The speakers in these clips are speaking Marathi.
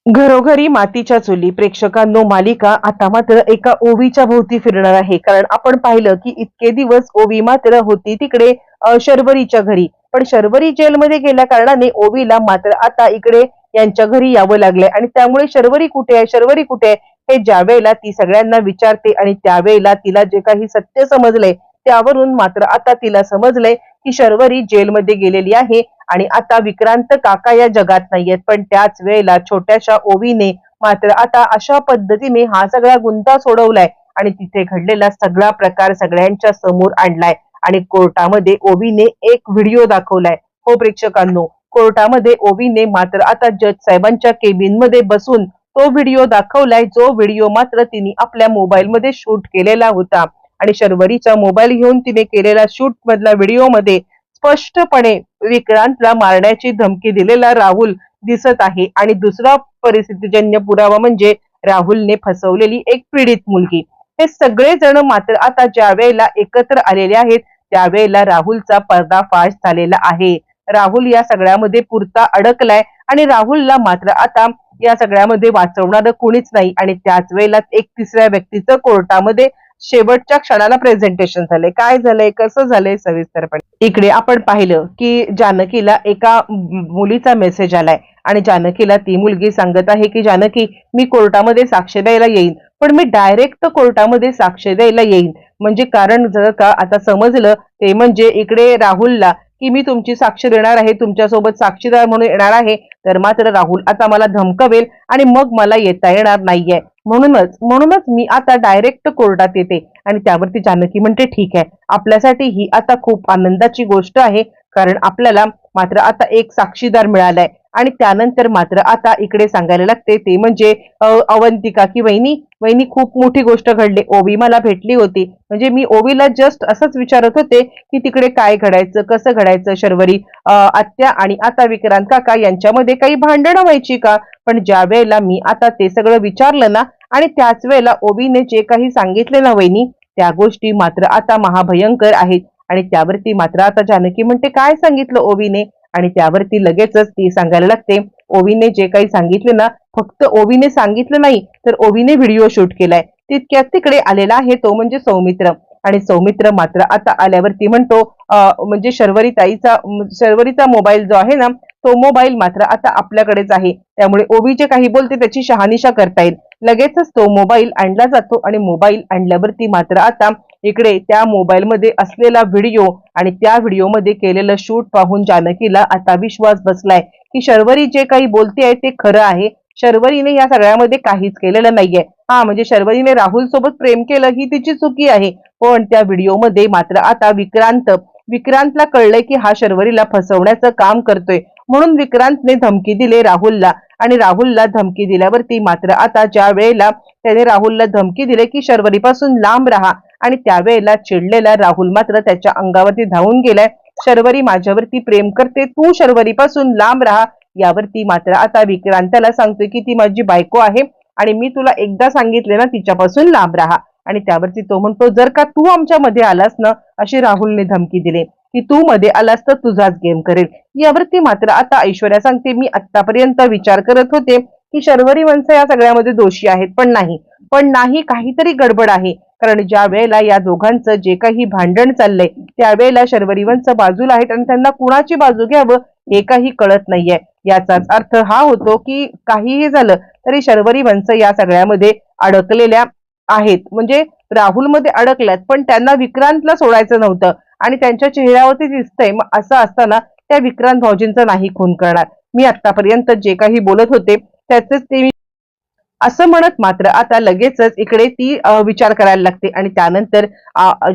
घरोघरी मातीच्या चुली प्रेक्षकांनो मालिका आता मात्र एका ओवीच्या भोवती फिरणार आहे. कारण आपण पाहिलं की इतके दिवस ओवी मात्र होती तिकडे शर्वरीच्या घरी, पण शर्वरी जेलमध्ये गेल्या कारणाने ओवीला मात्र आता इकडे यांच्या घरी यावं लागलंय. आणि त्यामुळे शर्वरी कुठे आहे, शर्वरी कुठे आहे, हे ज्या वेळेला ती सगळ्यांना विचारते आणि त्यावेळेला तिला जे काही सत्य समजलंय त्यावरून मात्र आता तिला समजलंय की शर्वरी जेलमध्ये गेलेली आहे आणि आता विक्रांत काका या जगात नाहीयेत. पण त्याच वेळेला छोट्याशा ओवीने मात्र आता अशा पद्धतीने हा सगळा गुंता सोडवलाय आणि तिथे घडलेला सगळा प्रकार सगळ्यांच्या समोर आणलाय. आणि कोर्टामध्ये ओवीने एक व्हिडिओ दाखवलाय. हो प्रेक्षकांनो, कोर्टामध्ये ओवीने मात्र आता जज साहेबांच्या केबिन मध्ये बसून तो व्हिडिओ दाखवलाय, जो व्हिडिओ मात्र तिने आपल्या मोबाईल मध्ये शूट केलेला होता. आणि शर्वरीचा मोबाईल घेऊन तिने केलेला शूट मधला व्हिडिओ मध्ये स्पष्टपणे विक्रांतला मारण्याची धमकी दिलेला राहुल दिसत आहे. आणि दुसरा परिस्थितीजन्य पुरावा म्हणजे राहुलने फसवलेली एक पीडित मुलगी. हे सगळे जण मात्र आता ज्या वेळेला एकत्र आलेले आहेत त्यावेळेला राहुलचा पर्दाफाश झालेला आहे. राहुल या सगळ्यामध्ये पुरता अडकलाय आणि राहुलला मात्र आता या सगळ्यामध्ये वाचवणारं कोणीच नाही. आणि त्याच वेळेला एक तिसऱ्या व्यक्तीचं कोर्टामध्ये शेवटच्या क्षणाला प्रेझेंटेशन झालंय. काय झालंय, कसं झालंय, सविस्तरपणे इकडे आपण पाहिलं की जानकीला एका मुलीचा मेसेज आलाय आणि जानकीला ती मुलगी सांगत आहे की जानकी, मी कोर्टामध्ये साक्ष द्यायला येईन, पण मी डायरेक्ट कोर्टामध्ये साक्ष द्यायला येईन म्हणजे कारण जर का आता समजलं ते म्हणजे इकडे राहुलला की मी तुमची साक्ष देणार आहे, तुमच्यासोबत साक्षीदार म्हणून येणार आहे, तर मात्र राहुल आता मला धमकवेल आणि मग मला येता येणार नाहीये. म्हणूनच मी आता डायरेक्ट कोर्टात येते. आणि त्यावरती जानकी म्हणते ठीक आहे, आपल्यासाठी ही आता खूप आनंदाची गोष्ट आहे, कारण आपल्याला मात्र आता एक साक्षीदार मिळालाय. आणि त्यानंतर मात्र आता इकडे सांगायला लागते ते म्हणजे अवंतिका की वहिनी वहिनी खूप मोठी गोष्ट घडली, ओवी मला भेटली होती. म्हणजे मी ओवीला जस्ट असंच विचारत होते की तिकडे काय घडायचं, कसं घडायचं, शर्वरी आत्या आणि आता विक्रांत काका यांच्यामध्ये काही भांडणं व्हायची का. पण ज्या वेळेला मी आता ते सगळं विचारलं ना आणि त्याच वेळेला ओवीने जे काही सांगितले ना वहिनी, त्या गोष्टी मात्र आता महाभयंकर आहेत. आणि त्यावरती मात्र आता जानकी म्हणते काय सांगितलं ओवीने. आणि त्यावरती लगेचच ती सांगायला लागते ओवीने जे काही सांगितले ना, फक्त ओवीने सांगितलं नाही तर ओवीने व्हिडिओ शूट केलाय. तितक्यात तिकडे आलेला आहे तो म्हणजे सौमित्र. आणि सौमित्र मात्र आता आल्यावरती म्हणतो म्हणजे शर्वरीचा मोबाईल जो आहे ना तो मोबाईल मात्र आता आपल्याकडेच आहे, त्यामुळे ओवी जे काही बोलते त्याची शहानिशा करता येईल. लगेचच तो मोबाईल आणला जातो आणि मोबाईल आणल्यावरती मात्र आता इकडे त्या मोबाईल मध्ये असलेला व्हिडिओ आणि त्या व्हिडिओमध्ये केलेलं शूट पाहून जानकीला आता विश्वास बसलाय की शर्वरी जे काही बोलते ते खरं आहे. शर्वरीने या सगळ्यामध्ये काहीच केलेलं नाहीये. हा म्हणजे शर्वरीने राहुल सोबत प्रेम केलं ही तिची चुकी आहे, पण त्या व्हिडिओमध्ये मात्र आता विक्रांतला कळलंय की हा शर्वरीला फसवण्याचं काम करतोय. म्हणून विक्रांतने धमकी दिली राहुलला. आणि राहुलला धमकी दिल्यावरती मात्र आता ज्या वेळेला त्याने राहुलला धमकी दिली की शर्वरीपासून लांब राहा, आणि त्यावेळेला चिडलेला राहुल मात्र त्याच्या अंगावरती धावून गेलाय. शर्वरी माझ्यावरती प्रेम करते, तू शर्वरीपासून लांब राहा. यावरती मात्र आता विक्रांताला सांगतोय की ती माझी बायको आहे आणि मी तुला एकदा सांगितले ना तिच्यापासून लांब राहा. आणि त्यावरती तो म्हणतो जर का तू आमच्या मध्ये आलास ना, अशी राहुलने धमकी दिली की तू मध्ये आलास तर तुझाच गेम करेल. यावरती मात्र आता ऐश्वर्या सांगते मी आतापर्यंत विचार करत होते की शर्वरी वंश या सगळ्यामध्ये दोषी आहेत, पण नाही काहीतरी गडबड आहे. कारण ज्या वेळेला या दोघांचं जे काही भांडण चाललंय त्यावेळेला शर्वरी वंश बाजूला आहेत आणि त्यांना कुणाची बाजू घ्यावं हे काही कळत नाहीये. याचाच अर्थ हा होतो की काहीही झालं तरी शर्वरी वंश या सगळ्यामध्ये अडकलेल्या आहेत, म्हणजे राहुलमध्ये अडकल्यात, पण त्यांना विक्रांतला सोडायचं नव्हतं. आणि त्यांच्या चेहऱ्यावरती दिसतंय मग असं असताना त्या विक्रांत भाऊजींचा नाही खून करणार. मी आतापर्यंत जे काही बोलत होते त्याचेच ते असं म्हणत मात्र आता लगेचच इकडे ती विचार करायला लागते. आणि त्यानंतर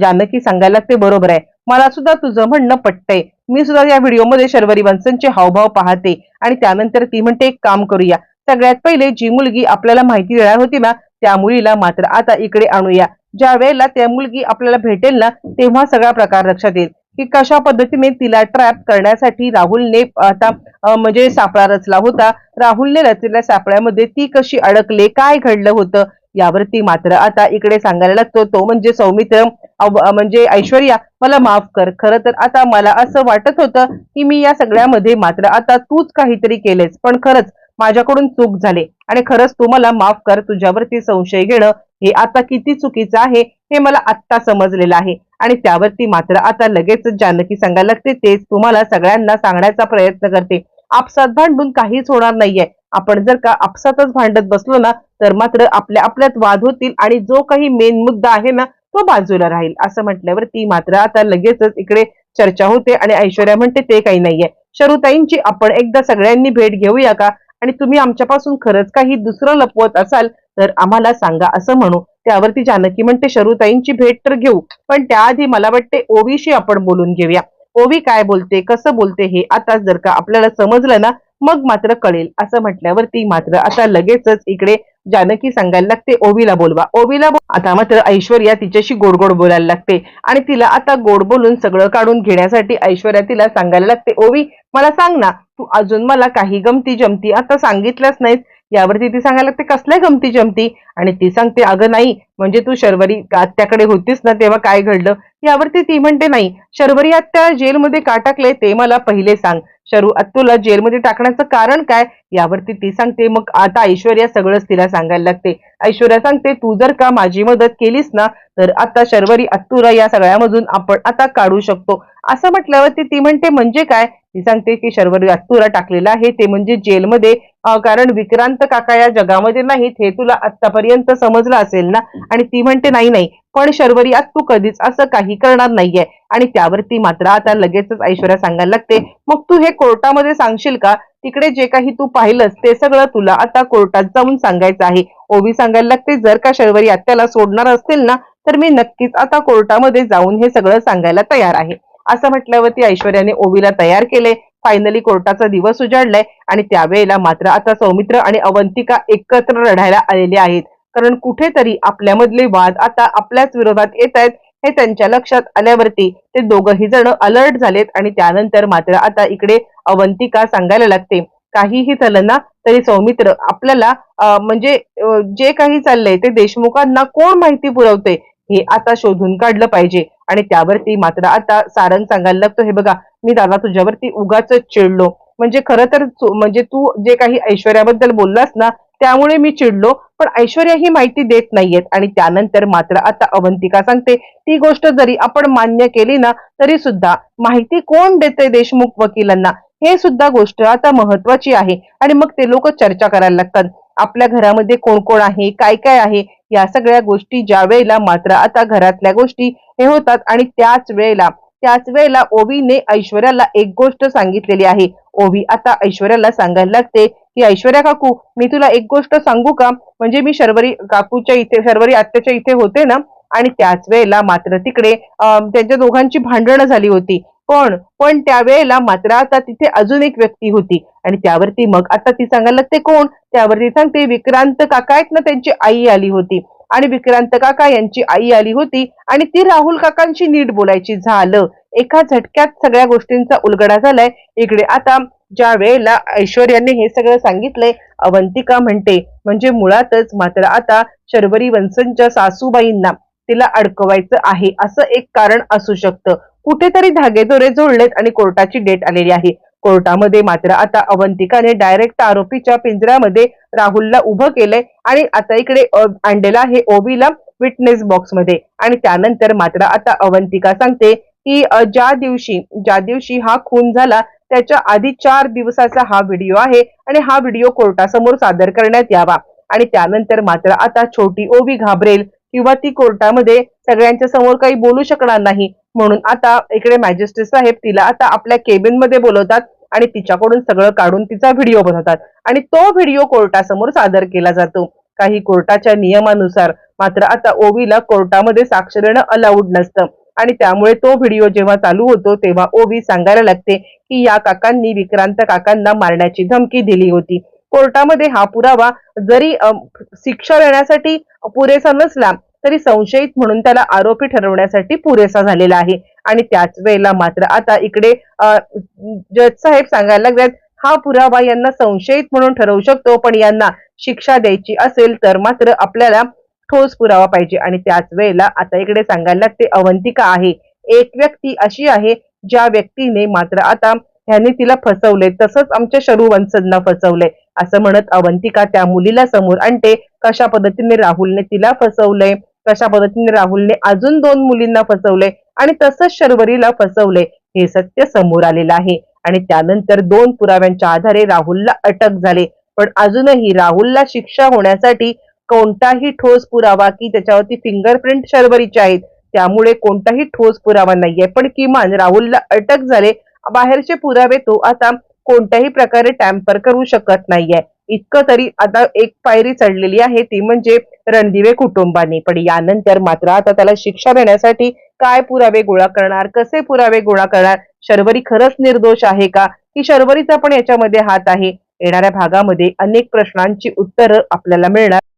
जानकी सांगायला लागते बरोबर आहे, मला सुद्धा तुझं म्हणणं पटतंय, मी सुद्धा या व्हिडिओमध्ये शर्वरी वंशनचे हावभाव पाहते. आणि त्यानंतर ती म्हणते एक काम करूया, सगळ्यात पहिले जी मुलगी आपल्याला माहिती देणार होती ना त्या मुलीला मात्र आता इकडे आणूया. ज्या वेळेला त्या मुलगी आपल्याला भेटेल ना तेव्हा सगळा प्रकार लक्षात येईल की कशा पद्धतीने तिला ट्रॅप करण्यासाठी राहुलने आता म्हणजे सापळा रचला होता. राहुलने रचलेल्या सापळ्यामध्ये ती कशी अडकले, काय घडलं होतं, यावरती मात्र आता इकडे सांगायला लागतो तो म्हणजे सौमित्र म्हणजे ऐश्वर्या मला माफ कर, खरं तर आता मला असं वाटत होतं की मी या सगळ्यामध्ये मात्र आता तूच काहीतरी केलेस, पण खरंच माझ्याकडून चूक झाली. आणि खरंच तू मला माफ कर, तुझ्यावरती संशय घेणं हे आता किती चुकीचं आहे हे मला आत्ता समजलेलं आहे. आणि त्यावरती मात्र आता लगेचच जानकी सांगायला लागते, तेच तुम्हाला सगळ्यांना सांगण्याचा प्रयत्न करते. आपसात भांडून काहीच होणार नाहीये. आपण जर का आपसातच भांडत बसलो ना, तर मात्र आपल्या आपल्यात वाद होतील आणि जो काही मेन मुद्दा आहे ना, तो बाजूला राहील. असं म्हटल्यावरती मात्र आता लगेचच इकडे चर्चा होते आणि ऐश्वर्या म्हणते, ते काही नाहीये. शरुताईंची आपण एकदा सगळ्यांनी भेट घेऊया का? आणि तुम्ही आमच्यापासून खरंच काही दुसरं लपवत असाल तर आम्हाला सांगा, असं म्हणू. त्यावरती जानकी म्हणते, शरुताईंची भेट तर घेऊ, पण त्याआधी मला वाटते ओवीशी आपण बोलून घेऊया. ओवी काय बोलते, कसं बोलते हे आता जर का आपल्याला समजलं ना, मग मात्र कळेल. असं म्हटल्यावरती मात्र आता लगेचच इकडे जानकी सांगायला लागते, ओवीला बोलवा, ओवीला आता मात्र ऐश्वर्या तिच्याशी गोड गोड बोलायला लागते आणि तिला आता गोड बोलून सगळं काढून घेण्यासाठी ऐश्वर्या तिला सांगायला लागते, ओवी मला सांग ना, तू अजून मला काही गमती जमती आता सांगितलंच नाहीस. यावरती ती सांगायला लागते, कसल्या गमती जमती? आणि ती सांगते, अगं नाही, म्हणजे तू शर्वरी आत्याकडे होतीस ना तेव्हा काय घडलं? यावरती ती म्हणते, नाही, शर्वरी आत्या जेलमध्ये का टाकले ते मला पहिले सांग. शरू आत्तूला जेलमध्ये टाकण्याचं कारण काय? यावरती ती सांगते, मग आता ऐश्वर्या सगळंच तिला सांगायला लागते. ऐश्वर्या सांगते, तू जर का माझी मदत केलीस ना, तर आता शर्वरी आत्तूला या सगळ्यामधून आपण आता काढू शकतो. असं म्हटल्यावरती ती म्हणते, म्हणजे काय? ती सांगते की शर्वरी आत्तूला टाकलेलं आहे ते म्हणजे जेलमध्ये, कारण विक्रांत काका या जगामध्ये नाहीत हे तुला आतापर्यंत समजलं असेल ना. आणि ती म्हणते, नाही नाही, पण शर्वरी आत्तू कधीच असं काही करणार नाहीये. आणि त्यावरती मात्र आता लगेचच ऐश्वर्या सांगायला लागते, मग तू हे कोर्टामध्ये सांगशील का? तिकडे जे काही तू पाहिलंस ते सगळं तुला आता कोर्टात जाऊन सांगायचं आहे. ओवी सांगायला लागते, जर का शर्वरी आत्याला सोडणार असतील ना, तर मी नक्कीच आता कोर्टामध्ये जाऊन हे सगळं सांगायला तयार आहे. असं म्हटल्यावरती ऐश्वर्याने ओवीला तयार केले. फायनली कोर्टाचा दिवस उजाडलाय आणि त्यावेळेला मात्र आता सौमित्र आणि अवंतिका एकत्र लढायला आलेले आहेत. कारण कुठेतरी आपल्यामधले वाद आता आपल्याच विरोधात येत आहेत हे त्यांच्या लक्षात आल्यावरती ते दोघही जण अलर्ट झालेत. आणि त्यानंतर मात्र आता इकडे अवंतिका सांगायला लागते, काहीही झालं ना तरी सौमित्र आपल्याला म्हणजे जे काही चाललंय ते देशमुखांना कोण माहिती पुरवते हे आता शोधून काढलं पाहिजे. आणि त्यावरती मात्र आता सारंग सांगायला लागतो, हे बघा, मी दादा तुझ्यावरती उगाच चिडलो, म्हणजे खरं तर म्हणजे तू जे काही ऐश्वर्याबद्दल बोललास ना त्यामुळे मी चिडलो, पण ऐश्वर्या ही माहिती देत नाहीयेत. आणि त्यानंतर मात्र आता अवंतिका सांगते, ती गोष्ट जरी आपण मान्य केली ना तरी सुद्धा माहिती कोण देते देशमुख वकिलांना हे सुद्धा गोष्ट आता महत्वाची आहे. आणि मग ते लोक चर्चा करायला लागतात, आपल्या घरामध्ये कोण कोण आहे, काय काय आहे, या सगळ्या गोष्टी ज्या वेळेला मात्र आता घरातल्या गोष्टी हे होतात. आणि त्याच वेळेला ओवीने ऐश्वर्याला एक गोष्ट सांगितलेली आहे. ओवी आता ऐश्वर्याला सांगायला लागते की, ऐश्वर्या काकू, मी तुला एक गोष्ट सांगू का? म्हणजे मी शर्वरी आत्याच्या इथे होते ना, आणि त्याच वेळेला मात्र तिकडे त्यांच्या दोघांची भांडणं झाली होती. पण त्यावेळेला मात्र आता तिथे अजून एक व्यक्ती होती. आणि त्यावरती मग आता ती सांगायला लागते, कोण? त्यावरती सांगते, विक्रांत काका आहेत ना, त्यांची आई आली होती. आणि विक्रांत काका यांची आई आली होती आणि ती राहुल काकांशी नीट बोलायची. झालं, एका झटक्यात सगळ्या गोष्टींचा उलगडा झालाय. इकडे आता ज्या वेळेला ऐश्वर्याने हे सगळं सांगितलंय, अवंतिका म्हणते, म्हणजे मुळातच मात्र आता शर्वरी वंशंच्या सासूबाईंना तिला अडकवायचं आहे असं एक कारण असू शकतं. कुठेतरी धागेदोरे जोडलेत आणि कोर्टाची डेट आलेली आहे. कोर्टामध्ये मात्र आता अवंतिकाने डायरेक्ट आरोपीच्या पिंजऱ्यामध्ये राहुलला उभं केलंय आणि आता इकडे आणलेला आहे ओवीला विटनेस बॉक्स मध्ये. आणि त्यानंतर मात्र आता अवंतिका सांगते की ज्या दिवशी हा खून झाला त्याच्या आधी 4 दिवसाचा हा व्हिडिओ आहे आणि हा व्हिडिओ कोर्टासमोर सादर करण्यात यावा. आणि त्यानंतर मात्र आता छोटी ओवी घाबरेल किंवा ती कोर्टामध्ये सगळ्यांच्या समोर काही बोलू शकणार नाही. म्हणून आता इकडे मॅजिस्ट्रेट साहेब तिला आता आपल्या केबिन मध्ये बोलवतात आणि तिच्याकडून सगळं काढून तिचा व्हिडिओ बनवतात आणि तो व्हिडिओ कोर्टासमोर सादर केला जातो. काही कोर्टाच्या नियमानुसार मात्र आता ओवीला कोर्टामध्ये साक्ष देणं अलाउड नसतं. आणि त्यामुळे तो व्हिडिओ जेव्हा चालू होतो तेव्हा ओवी सांगायला लागते की या काकांनी विक्रांत काकांना मारण्याची धमकी दिली होती. कोर्टामध्ये हा पुरावा जरी शिक्षा देण्यासाठी पुरेसा नसला तरी संशयित म्हणून त्याला आरोपी ठरवण्यासाठी पुरेसा झालेला आहे. आणि त्याच वेळेला मात्र आता इकडे जज साहेब सांगायला लागतात, हा पुरावा यांना संशयित म्हणून ठरवू शकतो, पण यांना शिक्षा द्यायची असेल तर मात्र आपल्याला ठोस पुरावा पाहिजे. आणि त्याच वेळेला आता इकडे सांगायला लागते, अवंतिका आहे एक व्यक्ती अशी आहे ज्या व्यक्तीने मात्र आता ह्यांनी तिला फसवले, तसंच आमच्या शरू वंशजना फसवलंय असं म्हणत अवंतिका त्या मुलीला समोर आणते. कशा पद्धतीने राहुलने तिला फसवलंय, कशा पद्धतीने राहुलने अजून 2 मुलींना फसवलंय आणि तसंच शर्वरीला फसवलंय हे सत्य समोर आलेलं आहे. आणि त्यानंतर 2 पुराव्यांच्या आधारे राहुलला अटक झाली. पण अजूनही राहुलला शिक्षा होण्यासाठी कोणताही ठोस पुरावा की त्याच्यावरती फिंगरप्रिंट शर्वरीचे आहेत, त्यामुळे कोणताही ठोस पुरावा नाहीये. पण किमान राहुलला अटक झाले, बाहेरचे पुरावे तो आता कोणत्याही प्रकारे टॅम्पर करू शकत नाहीये. इतकं तरी आता एक पायरी चढलेली आहे, ती म्हणजे रणदिवे कुटुंबाने. पण यानंतर मात्र आता त्याला शिक्षा देण्यासाठी काय पुरावे गोळा करणार, कसे पुरावे गोळा करणार, शर्वरी खरंच निर्दोष आहे का, की शर्वरीचा पण याच्यामध्ये हात आहे? येणाऱ्या भागामध्ये अनेक प्रश्नांची उत्तरं आपल्याला मिळणार.